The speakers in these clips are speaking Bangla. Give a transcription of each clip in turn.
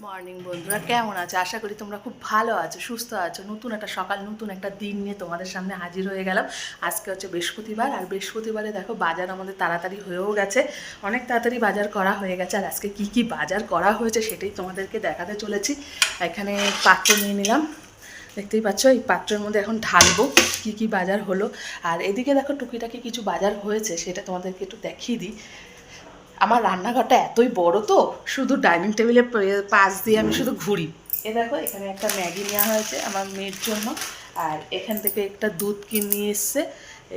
মর্নিং বন্ধুরা, কেমন আছো? আশা করি তোমরা খুব ভালো আছো, সুস্থ আছো। নতুন একটা সকাল, নতুন একটা দিন নিয়ে তোমাদের সামনে হাজির হয়ে গেলাম। আজকে হচ্ছে বৃহস্পতিবার, আর বৃহস্পতিবারে দেখো বাজার আমাদের তাড়াতাড়ি হয়েও গেছে, অনেক তাড়াতাড়ি বাজার করা হয়ে গেছে। আর আজকে কি কি বাজার করা হয়েছে সেটাই তোমাদেরকে দেখাতে চলেছি। এখানে পাত্র নিয়ে নিলাম, দেখতেই পাচ্ছ। এই পাত্রের মধ্যে এখন ঢালবো কি কি বাজার হলো। আর এদিকে দেখো টুকিটাকি কিছু বাজার হয়েছে, সেটা তোমাদেরকে একটু দেখিয়ে দিই। আমার রান্নাঘরটা এতই বড় তো, শুধু ডাইনিং টেবিলের পাশ দিয়ে আমি শুধু ঘুরি। এ দেখো, এখানে একটা ম্যাগি নেওয়া হয়েছে আমার মেয়ের জন্য, আর এখান থেকে একটা দুধ কিনে নিয়ে এসছে,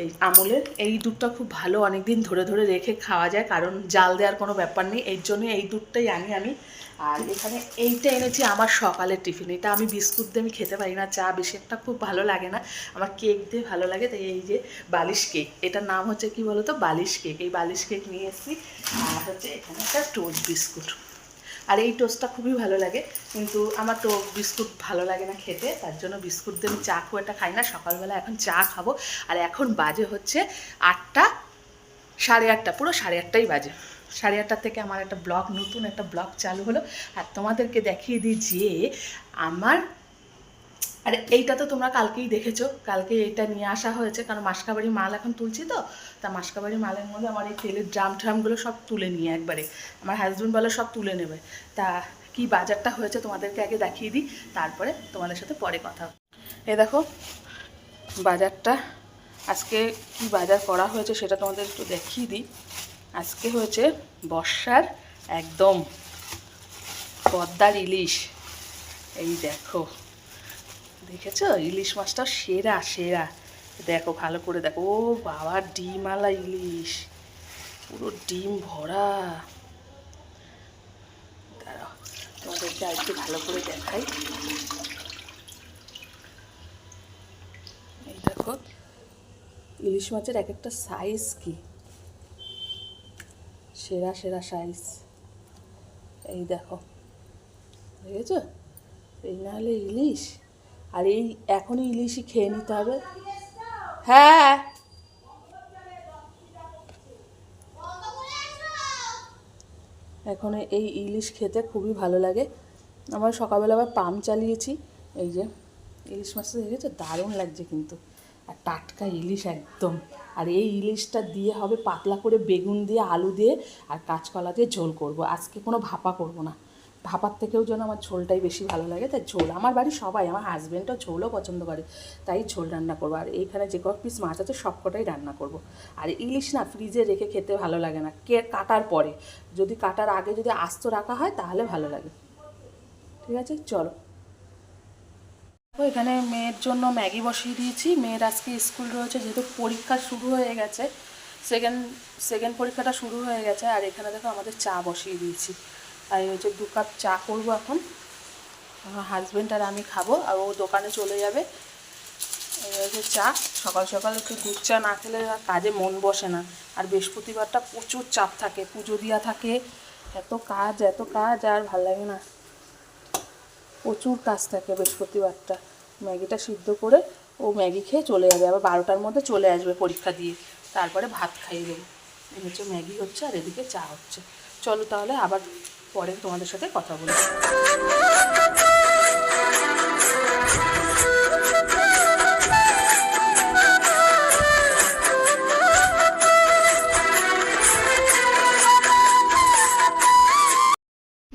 এই আমুলের। এই দুধটা খুব ভালো, অনেক দিন ধরে ধরে রেখে খাওয়া যায়, কারণ জাল দেওয়ার কোনো ব্যাপার নেই, এই জন্যই এই দুধটাই আনি আমি। আর এখানে এইটা এনেছি আমার সকালের টিফিন। এটা আমি বিস্কুট দিয়ে আমি খেতে পারি না, চা বেশি একটা খুব ভালো লাগে না, আমার কেক দিয়ে ভালো লাগে। তাই এই যে বালিশ কেক, এটার নাম হচ্ছে কি বলো তো, বালিশ কেক। এই বালিশ কেক নিয়ে এসেছি। আর হচ্ছে এখানে একটা টোস্ট বিস্কুট, আর এই টোস্টটা খুবই ভালো লাগে, কিন্তু আমার তো বিস্কুট ভালো লাগে না খেতে, তার জন্য বিস্কুট দিয়ে আমি চা খুব একটা খাই না। সকালবেলা এখন চা খাবো। আর এখন বাজে হচ্ছে 8টা, 8:30, পুরো 8:30টাই বাজে। 8:30 থেকে আমার একটা ব্লগ, নতুন একটা ব্লগ চালু হলো। আর তোমাদেরকে দেখিয়ে দিই যে আমার, আর এইটা তো তোমরা কালকেই দেখেছো, কালকে এইটা নিয়ে আসা হয়েছে, কারণ মাসকাবাড়ি মাল এখন তুলছি তো। তা মাসকাবাড়ি মালের মধ্যে আমার এই তেলের ড্রামগুলো সব তুলে নিয়ে একবারে আমার হাজব্যান্ড বলে সব তুলে নেবে। তা কি বাজারটা হয়েছে তোমাদেরকে আগে দেখিয়ে দিই, তারপরে তোমাদের সাথে পরে কথা। এই দেখো বাজারটা, আজকে কি বাজার করা হয়েছে সেটা তোমাদের একটু দেখিয়ে দিই। আজকে হয়েছে বর্ষার একদম পদ্মার ইলিশ। এই দেখো, দেখেছো ইলিশ মাছটা সেরা সেরা, দেখো ভালো করে দেখো। ও বাবা, ডিমওয়ালা ইলিশ, পুরো ডিম ভরা। দাঁড়াও তোমাদেরকে আর একটু ভালো করে দেখাই। এই দেখো ইলিশ মাছের এক একটা সাইজ কি সেরা সেরা সাইজ। এই দেখো, দেখেছো? এই না হলে ইলিশ, আর এই এখনই ইলিশই খেয়ে নিতে হবে। হ্যাঁ, এখন এই ইলিশ খেতে খুবই ভালো লাগে আমার। সকালবেলা আবার পাম্প চালিয়েছি। এই যে ইলিশ মাছটা দেখেছো, দারুণ লাগছে কিন্তু, আর টাটকা ইলিশ একদম। আর এই ইলিশটা দিয়ে হবে পাতলা করে বেগুন দিয়ে, আলু দিয়ে আর কাঁচকলা দিয়ে ঝোল করব। আজকে কোনো ভাপা করব না, ভাপার থেকেও যেন আমার ঝোলটাই বেশি ভালো লাগে, তাই ঝোল। আমার বাড়ির সবাই, আমার হাজব্যান্ডও ঝোলও পছন্দ করে, তাই ঝোল রান্না করবো। আর এইখানে যে ক পিস মাছ আছে সবকটাই রান্না করব। আর ইলিশ না ফ্রিজে রেখে খেতে ভালো লাগে না, কাটার পরে, যদি কাটার আগে যদি আস্ত রাখা হয় তাহলে ভালো লাগে। ঠিক আছে, চলো। এখানে মেয়ের জন্য ম্যাগি বসিয়ে দিয়েছি। মেয়ের আজকে স্কুল রয়েছে, যেহেতু পরীক্ষা শুরু হয়ে গেছে, সেকেন্ড পরীক্ষাটা শুরু হয়ে গেছে। আর এখানে দেখো আমাদের চা বসিয়ে দিয়েছি, আর এই হচ্ছে 2 কাপ চা করবো এখন। আমার হাজব্যান্ড আর আমি খাবো, আর ও দোকানে চলে যাবে। এই হচ্ছে চা। সকাল সকাল একটু দুধ চা না খেলে কাজে মন বসে না। আর বৃহস্পতিবারটা প্রচুর চাপ থাকে, পুজো দেওয়া থাকে, এত কাজ আর ভাল লাগে না, প্রচুর কাজ থাকে বৃহস্পতিবারটা। ম্যাগিটা সিদ্ধ করে ও ম্যাগি খেয়ে চলে যাবে, আবার 12টার মধ্যে চলে আসবে পরীক্ষা দিয়ে, তারপরে ভাত খাইয়ে দেবো। এই হচ্ছে ম্যাগি হচ্ছে, আর এদিকে চা হচ্ছে। চলো তাহলে আবার পরে তোমাদের সাথে কথা বলি।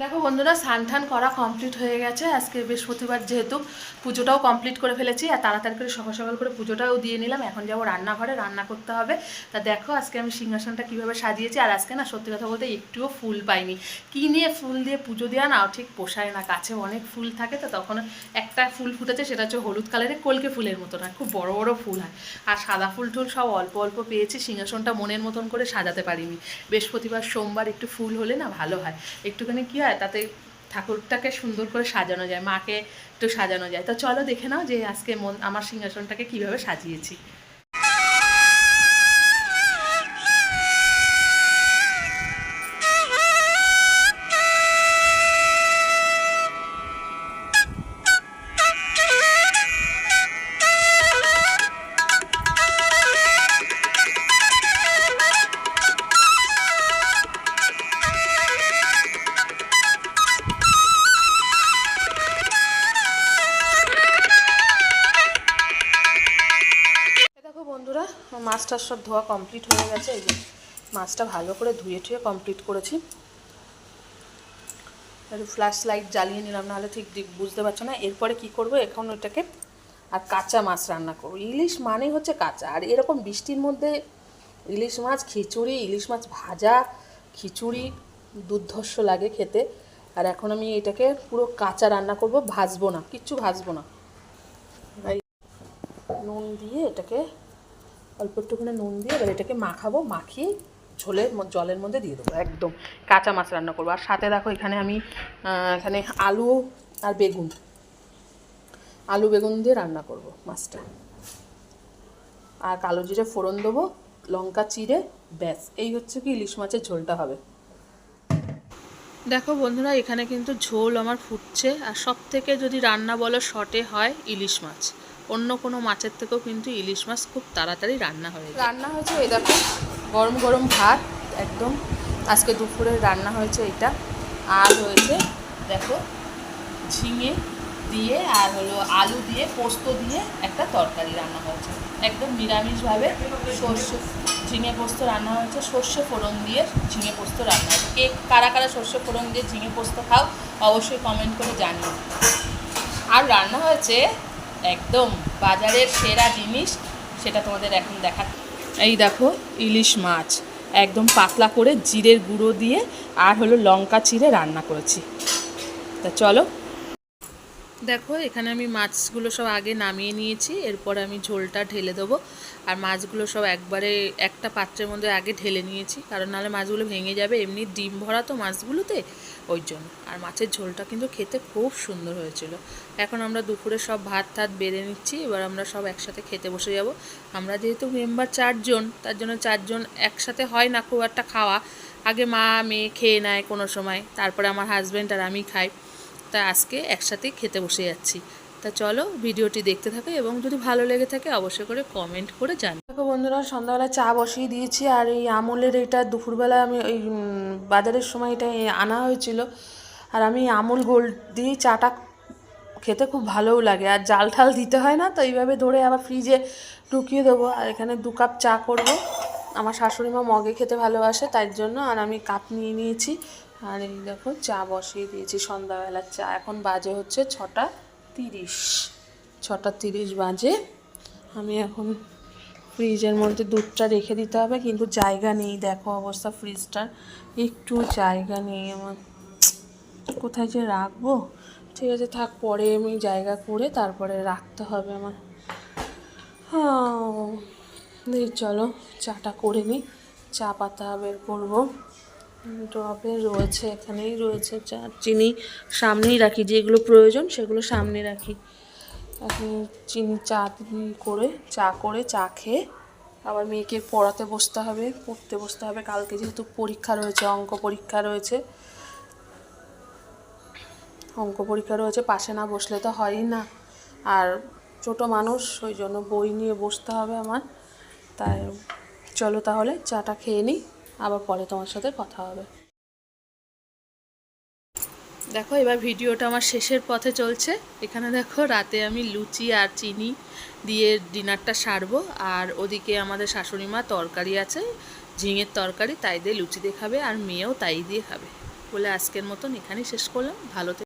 দেখো বন্ধুরা, স্নান টান করা কমপ্লিট হয়ে গেছে। আজকে বৃহস্পতিবার যেহেতু পুজোটাও কমপ্লিট করে ফেলেছি, আর তাড়াতাড়ি করে সকাল সকাল করে পুজোটাও দিয়ে নিলাম। এখন যাবো রান্নাঘরে, রান্না করতে হবে। তা দেখো আজকে আমি সিংহাসনটা কীভাবে সাজিয়েছি। আর আজকে না সত্যি কথা বলতে একটুও ফুল পাইনি, কী নিয়ে ফুল দিয়ে পুজো দেওয়া না ঠিক পোষায় না। কাছে অনেক ফুল থাকে, তো তখন একটা ফুল ফুটেছে, সেটা হচ্ছে হলুদ কালারের কলকে ফুলের মতো না, খুব বড় বড় ফুল হয়। আর সাদা ফুল টুল সব অল্প অল্প পেয়েছি। সিংহাসনটা মনের মতন করে সাজাতে পারিনি। বৃহস্পতিবার সোমবার একটু ফুল হলে না ভালো হয়, একটুখানি কী হয় তাতে ঠাকুরটাকে সুন্দর করে সাজানো যায়, মাকে একটু সাজানো যায়। তো চলো দেখে নাও যে আজকে আমার সিংহাসনটাকে কীভাবে সাজিয়েছি। মাছটা সব ধোয়া কমপ্লিট হয়ে গেছে। এই যে মাছটা ভালো করে ধুয়ে টুয়ে কমপ্লিট করেছি। একটু ফ্ল্যাশ লাইট জ্বালিয়ে নিলাম, নাহলে ঠিক বুঝতে পারছো না। এরপরে কি করব, এখন ওটাকে আর কাঁচা মাছ রান্না করবো। ইলিশ মানেই হচ্ছে কাঁচা, আর এরকম বৃষ্টির মধ্যে ইলিশ মাছ খিচুড়ি, ইলিশ মাছ ভাজা, খিচুড়ি দুর্ধর্ষ লাগে খেতে। আর এখন আমি এটাকে পুরো কাঁচা রান্না করব, ভাজবো না, কিচ্ছু ভাজবো না। নুন দিয়ে এটাকে অল্প একটুখানি নুন দিয়ে এবার এটাকে মাখাবো, মাখিয়ে জলের মধ্যে দিয়ে দেবো। একদম কাঁচা মাছ রান্না করবো। আর সাথে দেখো এখানে আমি এখানে আলু আর আলু বেগুন দিয়ে রান্না করব মাছটা। আর কালো জিরে ফোড়ন দেবো, লঙ্কা চিড়ে, ব্যাস এই হচ্ছে কি ইলিশ মাছের ঝোলটা হবে। দেখো বন্ধুরা, এখানে কিন্তু ঝোল আমার ফুটছে। আর সব থেকে যদি রান্না বলো শর্টে হয় ইলিশ মাছ, অন্য কোনো মাছের থেকেও কিন্তু ইলিশ মাছ খুব তাড়াতাড়ি রান্না হয়েছে। এই দেখো গরম গরম ভাত একদম আজকে দুপুরে রান্না হয়েছে এটা। আর হয়েছে দেখো ঝিঙে দিয়ে আর হলো আলু দিয়ে পোস্ত দিয়ে একটা তরকারি রান্না হয়েছে, একদম নিরামিষভাবে। ঝিঙে পোস্ত রান্না হয়েছে, সর্ষে ফোড়ন দিয়ে ঝিঙে পোস্ত রান্না হয়েছে। কে কারা কারা সর্ষে ফোড়ন দিয়ে ঝিঙে পোস্ত খাও অবশ্যই কমেন্ট করে জানিও। আর রান্না হয়েছে একদম বাজারের সেরা জিনিস, সেটা তোমাদের এখন দেখা। এই দেখো ইলিশ মাছ একদম পাতলা করে জিরের গুঁড়ো দিয়ে আর হলো লঙ্কা চিড়ে রান্না করেছি। তা চলো, দেখো এখানে আমি মাছগুলো সব আগে নামিয়ে নিয়েছি, এরপরে আমি ঝোলটা ঢেলে দেবো। আর মাছগুলো সব একবারে একটা পাত্রের মধ্যে আগে ঢেলে নিয়েছি, কারণ নাহলে মাছগুলো ভেঙে যাবে। এমনি ডিম ভরা তো মাছগুলোতে, ওই জন্য। আর মাছের ঝোলটা কিন্তু খেতে খুব সুন্দর হয়েছিল। এখন আমরা দুপুরে সব ভাত বেড়ে নিচ্ছি, এবার আমরা সব একসাথে খেতে বসে যাব। আমরা যেহেতু মেম্বার 4 জন, তার জন্য 4 জন একসাথে হয় না খুব একটা খাওয়া। আগে মা মেয়ে খেয়ে নেয় কোনো সময়, তারপরে আমার হাজব্যান্ড আর আমি খাই। তা আজকে একসাথেই খেতে বসে যাচ্ছি। তা চলো ভিডিওটি দেখতে থাকো, এবং যদি ভালো লেগে থাকে অবশ্যই করে কমেন্ট করে জানি। দেখো বন্ধুরা, সন্ধ্যাবেলা চা বসিয়ে দিয়েছি। আর এই আমুলের এটা দুপুরবেলা আমি ওই বাজারের সময় এটা আনা হয়েছিল। আর আমি আমুল গোল্ড দিয়ে চাটা খেতে খুব ভালোও লাগে, আর জাল ঠাল দিতে হয় না, তো এইভাবে ধরে আবার ফ্রিজে ঢুকিয়ে দেবো। আর এখানে 2 কাপ চা করব। আমার শাশুড়ি মা মগে খেতে ভালোবাসে, তাই জন্য। আর আমি কাপ নিয়ে নিয়েছি। আর এই দেখো চা বসিয়ে দিয়েছি, সন্ধ্যাবেলার চা। এখন বাজে হচ্ছে 6:30 বাজে। আমি এখন ফ্রিজের মধ্যে দুধটা রেখে দিতে হবে, কিন্তু জায়গা নেই। দেখো অবস্থা ফ্রিজটার, একটু জায়গা নেই আমার। কোথায় যে রাখবো? ঠিক আছে থাক, পরে আমি জায়গা করে তারপরে রাখতে হবে আমার। হ্যাঁ চলো চাটা করে নিই। চা পাতা বের করবো, টবে রয়েছে, এখানেই রয়েছে চা। চিনি সামনেই রাখি, যেগুলো প্রয়োজন সেগুলো সামনে রাখি। এখন চিনি চা করে চা খেয়ে আবার মেয়েকে পড়তে বসতে হবে। কালকে যেহেতু পরীক্ষা রয়েছে, অঙ্ক পরীক্ষা রয়েছে, পাশে না বসলে তো হয়ই না। আর ছোট মানুষ, ওই জন্য বই নিয়ে বসতে হবে আমার। তাই চলো তাহলে চাটা খেয়ে নিই, আবার পরে তোমার সাথে কথা হবে। দেখো এবার ভিডিওটা আমার শেষের পথে চলছে। এখানে দেখো রাতে আমি লুচি আর চিনি দিয়ে ডিনারটা সারবো। আর ওদিকে আমাদের শাশুড়ি মা তরকারি আছে, ঝিঙের তরকারি, তাই দিয়ে লুচি দিয়ে খাবে, আর মেয়েও তাই দিয়ে খাবে। বলে আজকের মতন এখানেই শেষ করলাম। ভালো